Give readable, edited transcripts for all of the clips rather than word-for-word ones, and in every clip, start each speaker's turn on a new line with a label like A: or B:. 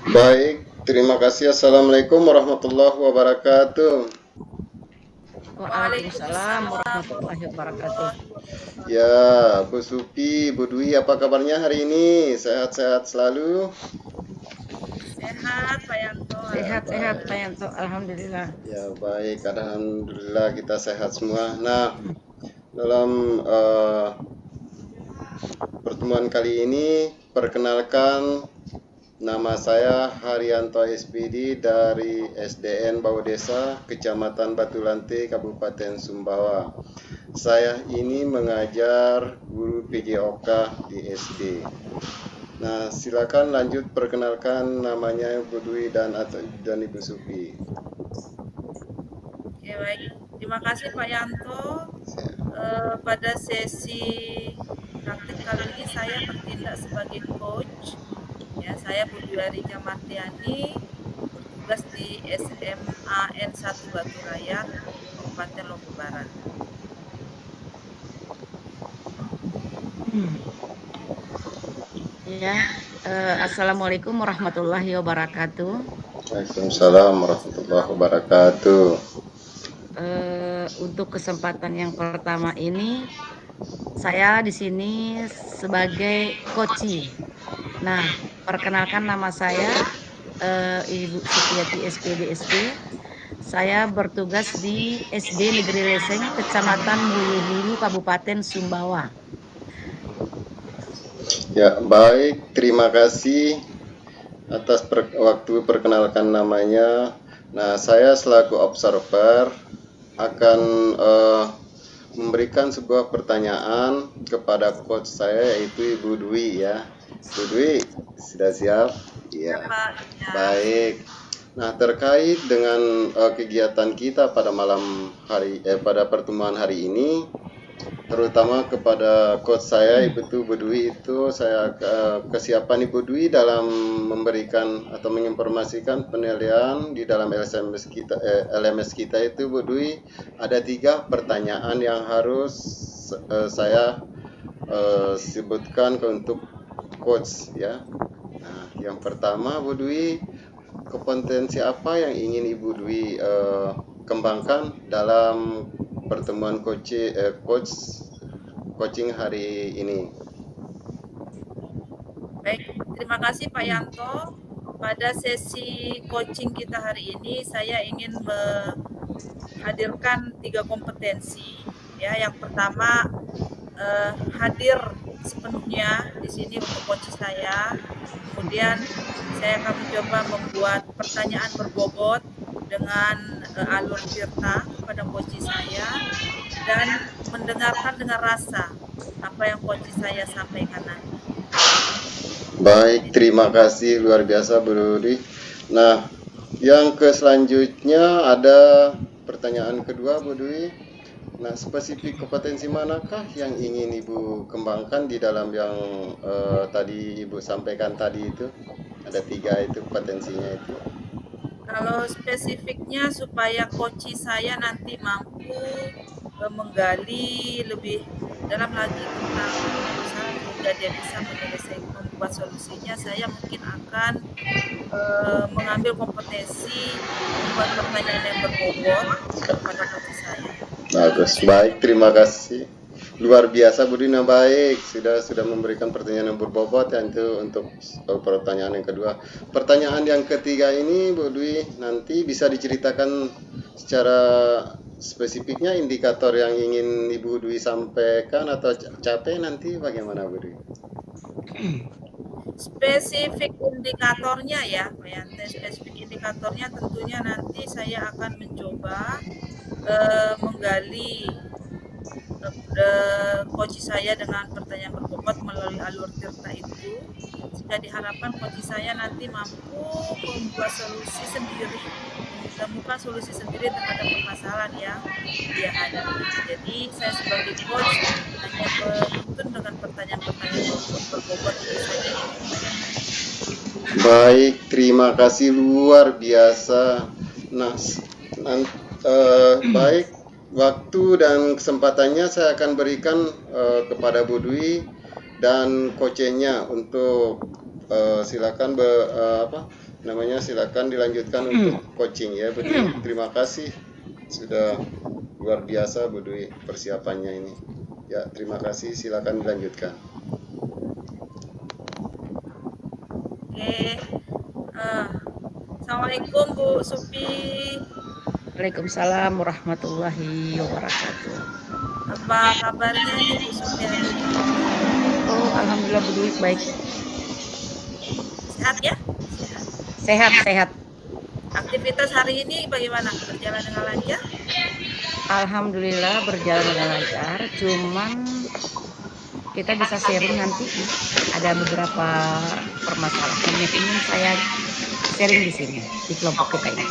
A: Baik, terima kasih. Assalamualaikum warahmatullahi wabarakatuh.
B: Waalaikumsalam
C: Waalaikumsalam
B: warahmatullahi wabarakatuh.
C: warahmatullahi wabarakatuh.
A: Ya, Bu Supi, Bu Dwi, apa kabarnya hari ini? Sehat-sehat selalu?
C: Sehat Pak Yanto,
A: Ya,
B: Sehat-sehat Pak
A: baik.
B: Yanto, alhamdulillah.
A: Ya, baik. Alhamdulillah kita sehat semua. Nah, dalam pertemuan kali ini, perkenalkan nama saya Haryanto SPD dari SDN Bawah Desa, Kecamatan Batulanti, Kabupaten Sumbawa. Saya ini mengajar guru PJOK di SD. Nah, silakan lanjut perkenalkan namanya Bu Dwi dan Ibu Supi.
C: Oke baik, terima kasih Pak Yanto. Pada sesi praktik kali ini saya bertindak sebagai coach. Ya, saya Budiari Jamartiani, bertugas di SMA N1 Batu Layar, Kabupaten Lombok Barat.
B: Ya, Assalamualaikum warahmatullahi wabarakatuh.
A: Waalaikumsalam warahmatullahi wabarakatuh.
B: Untuk kesempatan yang pertama ini, saya di sini sebagai coach. Nah, perkenalkan nama saya Ibu Supiati SPD. Saya bertugas di SD Negeri Leseng, Kecamatan Muyuhulu, Kabupaten Sumbawa.
A: Ya, baik. Terima kasih atas waktu perkenalkan namanya. Nah, saya selaku observer akan memberikan sebuah pertanyaan kepada coach saya yaitu Ibu Dwi ya. Ibu Dwi, sudah siap?
C: Ya
A: Iya.
C: Pak, ya.
A: Baik. Nah, terkait dengan kegiatan kita pada pada pertemuan hari ini, terutama kepada coach saya Ibu Dwi itu saya kesiapan Ibu Dwi dalam memberikan atau menginformasikan penilaian di dalam LMS kita itu Bu Dwi ada 3 pertanyaan yang harus saya sebutkan untuk coach ya. Nah, yang pertama Bu Dwi, kompetensi apa yang ingin Ibu Dwi kembangkan dalam pertemuan coaching hari ini?
C: Baik, terima kasih Pak Yanto. Pada sesi coaching kita hari ini, saya ingin menghadirkan 3 kompetensi. Ya, yang pertama hadir sepenuhnya di sini untuk coach saya. Kemudian saya akan mencoba membuat pertanyaan berbobot dengan alur tirta kepada coach saya dan mendengarkan dengan rasa apa yang coach saya sampaikan nanti.
A: Baik, terima kasih luar biasa Bu Dwi. Nah, yang selanjutnya ada pertanyaan kedua Bu Dwi. Nah, spesifik kompetensi manakah yang ingin Ibu kembangkan di dalam yang tadi Ibu sampaikan tadi itu? Ada 3 itu kompetensinya itu.
C: Kalau spesifiknya supaya coach saya nanti mampu menggali lebih dalam lagi tentang permasalahan sehingga dia bisa menyelesaikan membuat solusinya, saya mungkin akan mengambil kompetensi membuat pertanyaan yang berbobot kepada coach saya.
A: Bagus, baik, terima kasih. Luar biasa Bu Dina, baik sudah memberikan pertanyaan yang berbobot ya itu untuk pertanyaan yang kedua. Pertanyaan yang ketiga ini Bu Dwi nanti bisa diceritakan secara spesifiknya indikator yang ingin Ibu Dwi sampaikan atau capai nanti bagaimana Bu Dwi?
C: Spesifik indikatornya ya Pak Yante, spesifik indikatornya tentunya nanti saya akan mencoba menggali coach saya dengan pertanyaan berbobot melalui alur tirta itu, sehingga diharapkan coach saya nanti mampu membuat solusi sendiri, menemukan solusi sendiri terhadap permasalahan yang dia hadapi. Jadi saya sebagai coach hanya menuntun dengan pertanyaan-pertanyaan berbobot itu saja yang ditanyakan.
A: Baik, terima kasih luar biasa. Nah, baik. waktu dan kesempatannya saya akan berikan kepada Bu Dwi dan coachnya untuk silakan silakan dilanjutkan untuk coaching ya Bu Dwi. Terima kasih sudah luar biasa Bu Dwi persiapannya ini. Ya, terima kasih, silakan dilanjutkan.
C: Oke. Assalamualaikum Bu Supi.
B: Waalaikumsalam warahmatullahi wabarakatuh.
C: Apa kabarnya nih Bu Supi hari ini?
B: Oh, alhamdulillah Bu Dwi baik.
C: Sehat ya?
B: Sehat.
C: Aktivitas hari ini bagaimana? Berjalan dengan lancar?
B: Alhamdulillah berjalan dengan lancar. Cuman kita bisa sharing nanti. Ada beberapa permasalahan yang ingin saya sharing di sini di kelompok kita ini.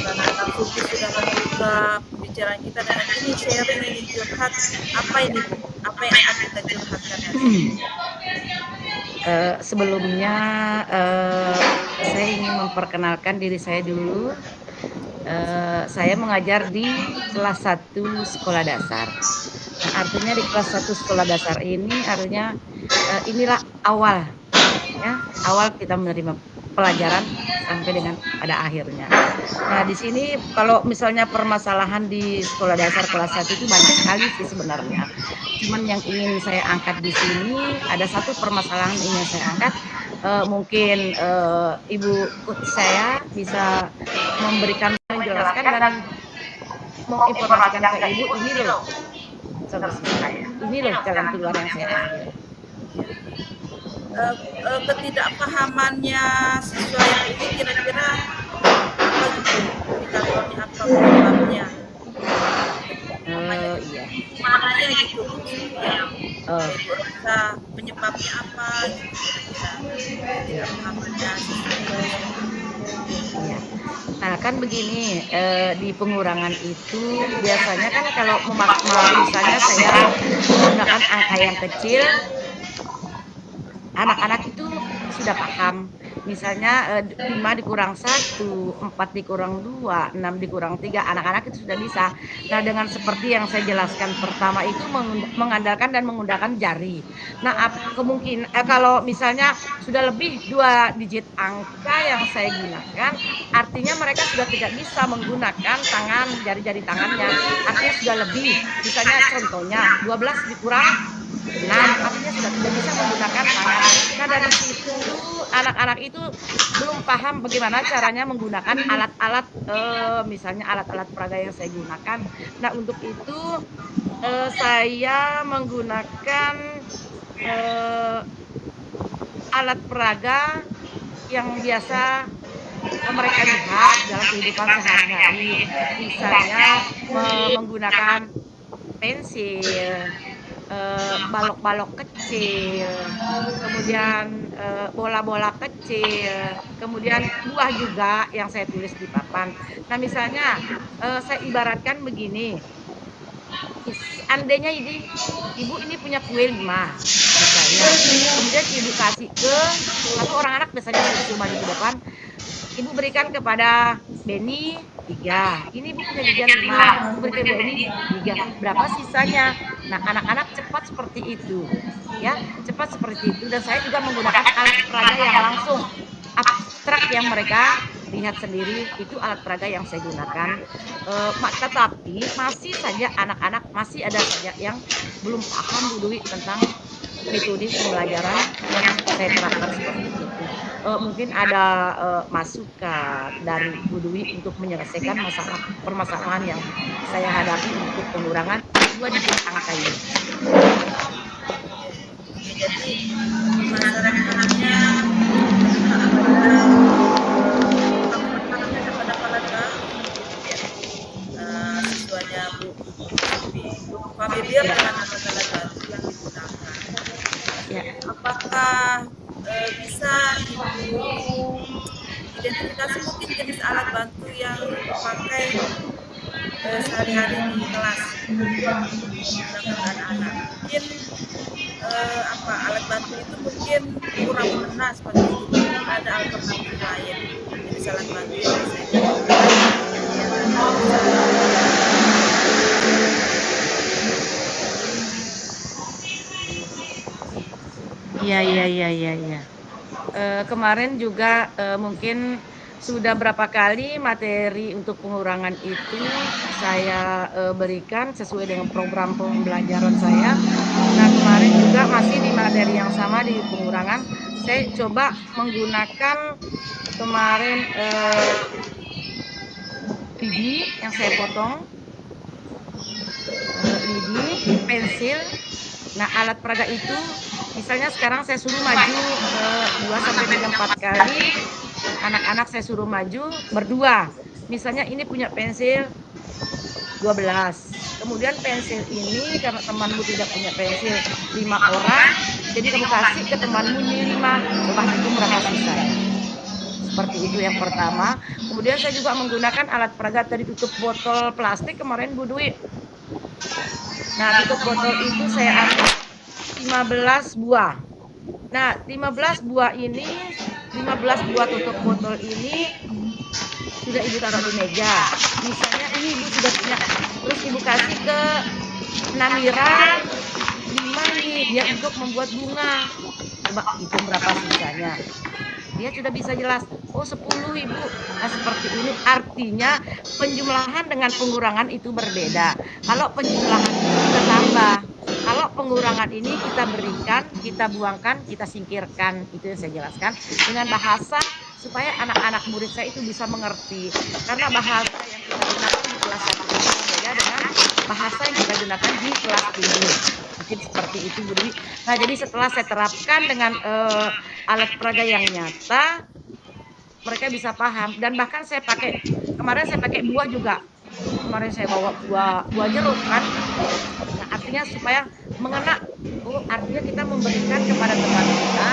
C: Karena Kak Supi sudah membuka pembicaraan kita dengan ini sharing ini curhat. Apa ini Bu? Apa yang akan kita curhatkan hari ini?
B: Sebelumnya saya ingin memperkenalkan diri saya dulu. Saya mengajar di kelas 1 sekolah dasar. Nah, artinya di kelas 1 sekolah dasar ini artinya inilah awal kita menerima pelajaran sampai dengan pada akhirnya. Nah, di sini kalau misalnya permasalahan di sekolah dasar kelas 1 itu banyak sekali sih sebenarnya. Cuman yang ingin saya angkat di sini ada satu permasalahan yang ingin saya angkat. Mungkin Ibu saya bisa menjelaskan dan menginformasikan ke Ibu ini loh solusi saya. Ini loh jalan keluar yang saya ambil.
C: Ketidakpahamannya siswa yang ini kira-kira apa gitu? Indikatornya apa penyebabnya?
B: Iya.
C: Mananya gitu yang Ibu rasa penyebabnya apa gitu kira-kira ketidakpahamannya siswa.
B: Iya. Nah, kan begini, di pengurangan itu biasanya kan kalau misalnya saya menggunakan angka yang kecil, anak-anak itu sudah paham. Misalnya 5 dikurang 1, 4 dikurang 2, 6 dikurang 3, anak-anak itu sudah bisa. Nah, dengan seperti yang saya jelaskan pertama itu mengandalkan dan menggunakan jari. Nah, kemungkinan kalau misalnya sudah lebih 2 digit angka yang saya gunakan, artinya mereka sudah tidak bisa menggunakan tangan, jari-jari tangannya. Artinya sudah lebih. Misalnya contohnya 12 dikurang 6, artinya sudah tidak bisa menggunakan tangan. Nah, dari situ anak-anak itu belum paham bagaimana caranya menggunakan alat-alat, misalnya alat-alat peraga yang saya gunakan. Nah, untuk itu saya menggunakan alat peraga yang biasa mereka lihat dalam kehidupan sehari-hari. Misalnya menggunakan pensil, balok-balok kecil, kemudian bola-bola kecil, kemudian buah juga yang saya tulis di papan. Nah, misalnya saya ibaratkan begini, seandainya ibu ini punya kue 5 misalnya, kemudian ibu kasih ke satu orang anak, biasanya susu maju ke depan, ibu berikan kepada Benny 3, ini ibu punya jajan 5, ibu berikan Benny 3, berapa sisanya? Nah, anak-anak cepat seperti itu ya, cepat seperti itu. Dan saya juga menggunakan alat peraga yang langsung abstrak yang mereka lihat sendiri, itu alat peraga yang saya gunakan. Tetapi masih saja anak-anak masih ada saja yang belum paham Bu Dwi tentang metode pembelajaran yang saya terapkan seperti itu. Mungkin ada masukan dari Bu Dwi untuk menyelesaikan permasalahan yang saya hadapi untuk pengurangan 2 digit angka ini.
C: Jadi masyarakatnya siswanya Bu familiar dengan alat-alat bantu yang digunakan.
B: Ya.
C: Apakah bisa Ibu identifikasi mungkin jenis alat bantu yang dipakai sehari-hari di kelas dengan anak-anak? Mungkin alat bantu itu mungkin kurang mengena seperti itu. Ada alternatif lain jenis alat bantu yang bisa digunakan
B: kemarin juga mungkin sudah berapa kali materi untuk pengurangan itu saya berikan sesuai dengan program pembelajaran saya. Nah, kemarin juga masih di materi yang sama di pengurangan, saya coba menggunakan kemarin lidi yang saya potong, lidi, pensil. Nah, alat peraga itu misalnya sekarang saya suruh maju 2 sampai 3 4 kali, anak-anak saya suruh maju berdua. Misalnya ini punya pensil 12. Kemudian pensil ini karena temanmu tidak punya pensil 5 orang, jadi kamu kasih ke temanmu ini 5. Coba hitung berapa sisanya. Seperti itu yang pertama. Kemudian saya juga menggunakan alat peraga tadi tutup botol plastik kemarin Bu Dwi. Nah, tutup botol itu saya ambil 15 buah. Nah, 15 buah ini, 15 buah tutup botol ini sudah Ibu taruh di meja. Misalnya ini Ibu sudah punya, terus Ibu kasih ke Namira 5 nih, dia untuk membuat bunga. Coba hitung berapa sisanya. Dia sudah bisa jelas, oh 10 Ibu. Nah, seperti ini artinya penjumlahan dengan pengurangan itu berbeda. Kalau penjumlahan itu kita tambah, kalau pengurangan ini kita berikan, kita buangkan, kita singkirkan. Itu yang saya jelaskan dengan bahasa supaya anak-anak murid saya itu bisa mengerti. Karena bahasa yang kita gunakan di kelas 1 itu berbeda dengan bahasa yang kita gunakan di kelas 7. Mungkin seperti itu Bu Dwi. Nah, jadi setelah saya terapkan dengan alat peraga yang nyata, mereka bisa paham. Dan bahkan saya pakai, kemarin saya pakai buah juga. Kemarin saya bawa buah jeruk kan. Nah, artinya supaya mengena, oh artinya kita memberikan kepada teman kita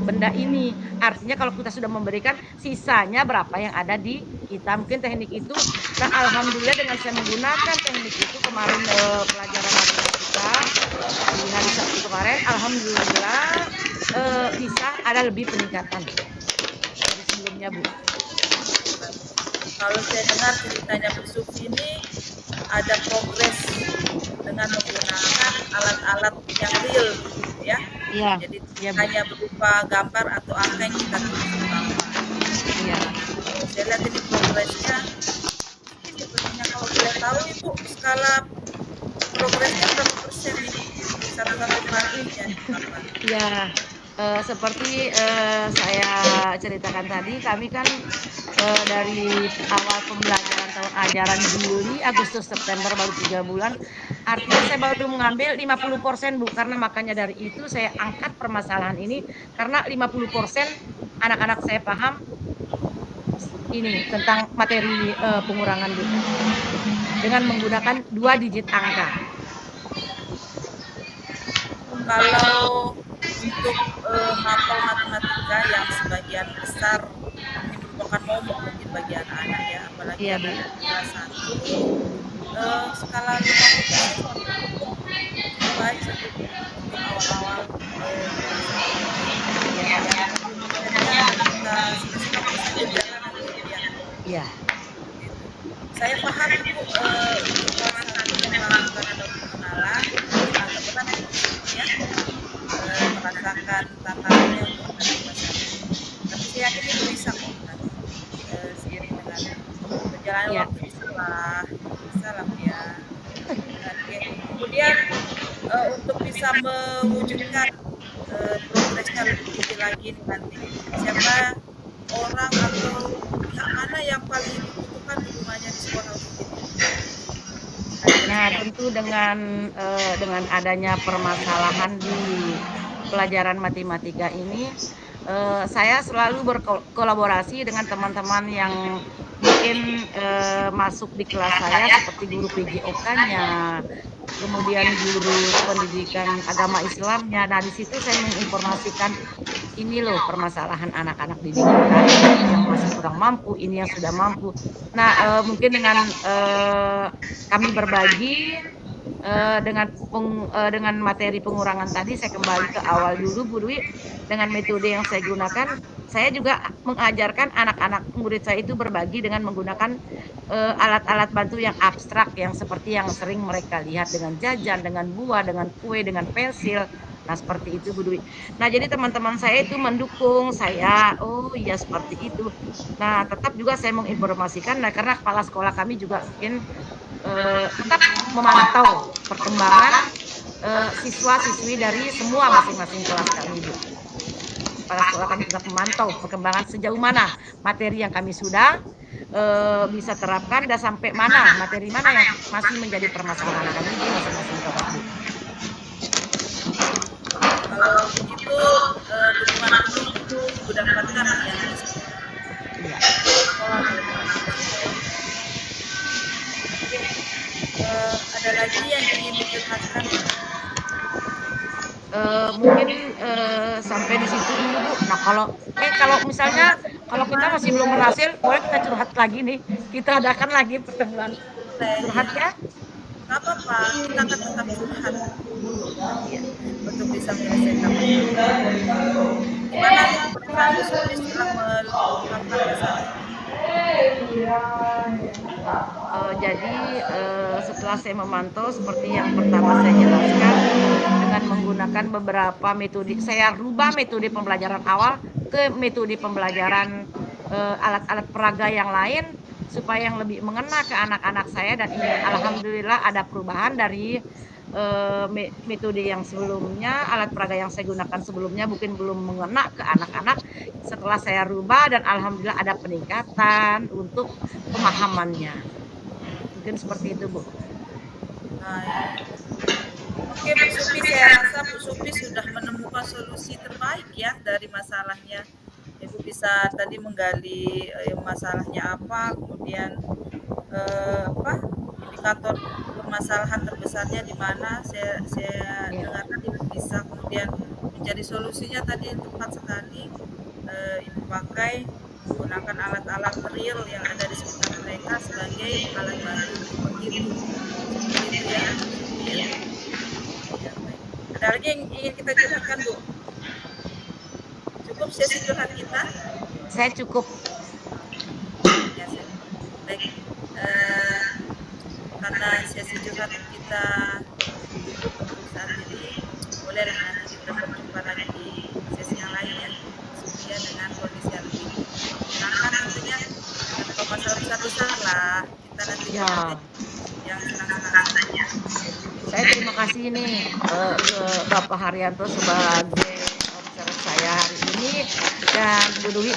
B: benda ini. Artinya kalau kita sudah memberikan, sisanya berapa yang ada di kita. Mungkin teknik itu. Nah, alhamdulillah dengan saya menggunakan teknik itu kemarin pelajaran matematika di hari Sabtu kemarin, alhamdulillah bisa ada lebih peningkatan dari sebelumnya Bu.
C: Kalau saya dengar ceritanya Bu Sufi ini ada progres dengan menggunakan alat-alat yang real, ya.
B: Iya.
C: Jadi
B: Ya,
C: hanya berupa gambar atau angka yang kita tulis di bawah.
B: iya.
C: Saya lihat ini progresnya. Ini sebenarnya kalau boleh tahu Ibu skala progresnya berapa persen ini? 1-1
B: Ya, seperti saya ceritakan tadi, kami kan dari awal pembelajaran tahun ajaran Juli, Agustus, September baru 3 bulan. Artinya saya baru mengambil 50% Bu, karena makanya dari itu saya angkat permasalahan ini karena 50% anak-anak saya paham ini tentang materi pengurangan Bu, dengan menggunakan 2 digit angka.
C: Kalau untuk mapel matematika yang sebagian besar ini merupakan momok mungkin bagi anak-anak ya, apalagi
B: Iya,
C: yang
B: Bu.
C: ada di kelas 1, skala 50% cukup baik sih untuk awal-awal ya, kita simak saja berjalan nanti ya.
B: Iya.
C: Saya paham Ibu untuk kelas 1 memang bukan ada pengenalan, mungkin agak berat ya, merasakan tantangannya untuk anak kelas 1. Tapi saya yakin Ibu bisa kok nanti seiring dengan berjalannya
B: Iya.
C: waktu bisa lah ya. Oke. Kemudian untuk bisa mewujudkan progresnya lebih tinggi lagi nih nanti, siapa orang atau pihak mana yang paling dibutuhkan dukungannya di sekolah untuk ini?
B: Nah, tentu dengan adanya permasalahan di pelajaran matematika ini, saya selalu berkolaborasi dengan teman-teman yang mungkin masuk di kelas saya seperti guru PJOK-nya, kemudian guru pendidikan agama Islamnya. Nah, di situ saya menginformasikan ini loh permasalahan anak-anak didik kita ini yang masih kurang mampu, ini yang sudah mampu. Nah, mungkin dengan kami berbagi dengan materi pengurangan tadi, saya kembali ke awal dulu Bu Dwi, dengan metode yang saya gunakan, saya juga mengajarkan anak-anak murid saya itu berbagi dengan menggunakan alat-alat bantu yang abstrak, yang seperti yang sering mereka lihat dengan jajan, dengan buah, dengan kue, dengan pensil. Nah, seperti itu Bu Dwi. Nah, jadi teman-teman saya itu mendukung saya. Oh iya seperti itu. Nah, tetap juga saya menginformasikan, nah karena kepala sekolah kami juga mungkin tetap memantau perkembangan siswa-siswi dari semua masing-masing kelas kami, Bu. Kepala sekolah kami tetap memantau perkembangan sejauh mana materi yang kami sudah bisa terapkan dan sampai mana materi mana yang masih menjadi permasalahan kami di masing-masing kelas, Bu.
C: Kalau begitu dukungan penuh Ibu dapatkan ya di
B: Iya.
C: sekolah. Oke, ada lagi yang ingin dicurhatkan?
B: Mungkin sampai di situ dulu Bu. Nah kalau misalnya kalau kita masih belum berhasil, boleh kita curhat lagi nih. Kita adakan lagi pertemuan
C: Boleh ya.
B: curhat ya.
C: Nggak apa-apa, kita akan tetap curhat
B: Iya.
C: untuk bisa menyelesaikan masalah. Gimana nih perasaan Bu Supi setelah mengungkapkan masalah ini?
B: Jadi setelah saya memantau seperti yang pertama saya jelaskan dengan menggunakan beberapa metode, saya rubah metode pembelajaran awal ke metode pembelajaran alat-alat peraga yang lain supaya yang lebih mengena ke anak-anak saya, dan ini alhamdulillah ada perubahan dari metode yang sebelumnya, alat peraga yang saya gunakan sebelumnya mungkin belum mengena ke anak-anak. Setelah saya rubah dan alhamdulillah ada peningkatan untuk pemahamannya. Mungkin seperti itu, Bu.
C: Baik. Oke Bu Supi, saya rasa Bu Supi sudah menemukan solusi terbaik ya dari masalahnya. Ibu bisa tadi menggali masalahnya apa, kemudian indikator permasalahan terbesarnya di mana. Saya dengarkan Ibu bisa kemudian mencari solusinya tadi yang tepat sekali. Ibu pakai menggunakan alat-alat real yang ada di sekitar mereka sebagai alat bantu untuk menghitung. Seperti itu ya. Ya. Ada lagi yang ingin kita curhatkan, Bu? Cukup sesi curhat kita?
B: Saya cukup.
C: Ya, baik. Karena sesi curhat kita cukup untuk saat ini, bolehlah nanti kita berjumpa lagi di sesi yang lain ya, supaya dengan kondisi yang lebih menyenangkan tentunya, tanpa masalah besar-besar lah. Kita nanti
B: Ya.
C: yang senang-senang saja.
B: Saya terima kasih nih ke Bapak Haryanto sebagai observer saya hari ini, dan Bu Dwi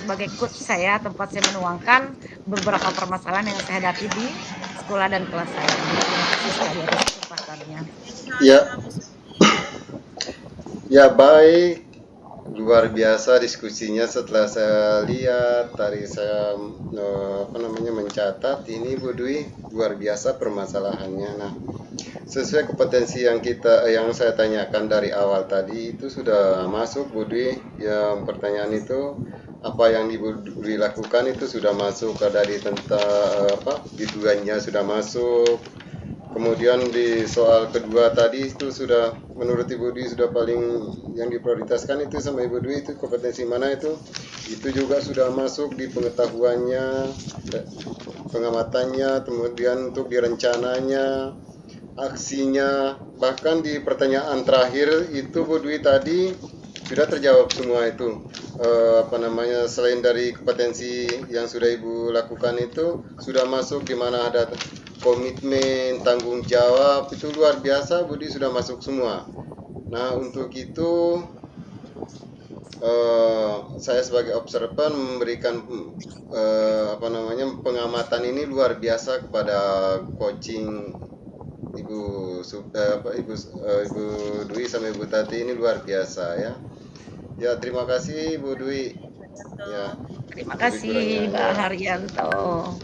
B: sebagai coach saya, tempat saya menuangkan beberapa permasalahan yang saya hadapi di sekolah dan kelas saya. Terima kasih sekali atas kesempatannya.
A: Ya. Ya, baik. Luar biasa diskusinya. Setelah saya lihat tadi, saya mencatat ini Bu Dwi, luar biasa permasalahannya. Nah, sesuai kompetensi yang saya tanyakan dari awal tadi itu sudah masuk Bu Dwi. Yang pertanyaan itu apa yang dilakukan itu sudah masuk, dari tentang tujuannya sudah masuk. Kemudian di soal kedua tadi itu sudah, menurut Ibu Dwi sudah paling yang diprioritaskan itu sama Ibu Dwi itu kompetensi mana itu juga sudah masuk di pengetahuannya, pengamatannya, kemudian untuk direncananya, aksinya, bahkan di pertanyaan terakhir itu Bu Dwi tadi sudah terjawab semua itu. Selain dari kompetensi yang sudah Ibu lakukan itu sudah masuk di mana ada komitmen, tanggung jawab, itu luar biasa Bu Dwi sudah masuk semua. Nah, untuk itu saya sebagai observer memberikan pengamatan ini luar biasa kepada coaching Ibu Dwi sama Ibu Tati, ini luar biasa ya. Ya, terima kasih Bu Dwi. Ya.
B: Terima kasih Pak Haryanto.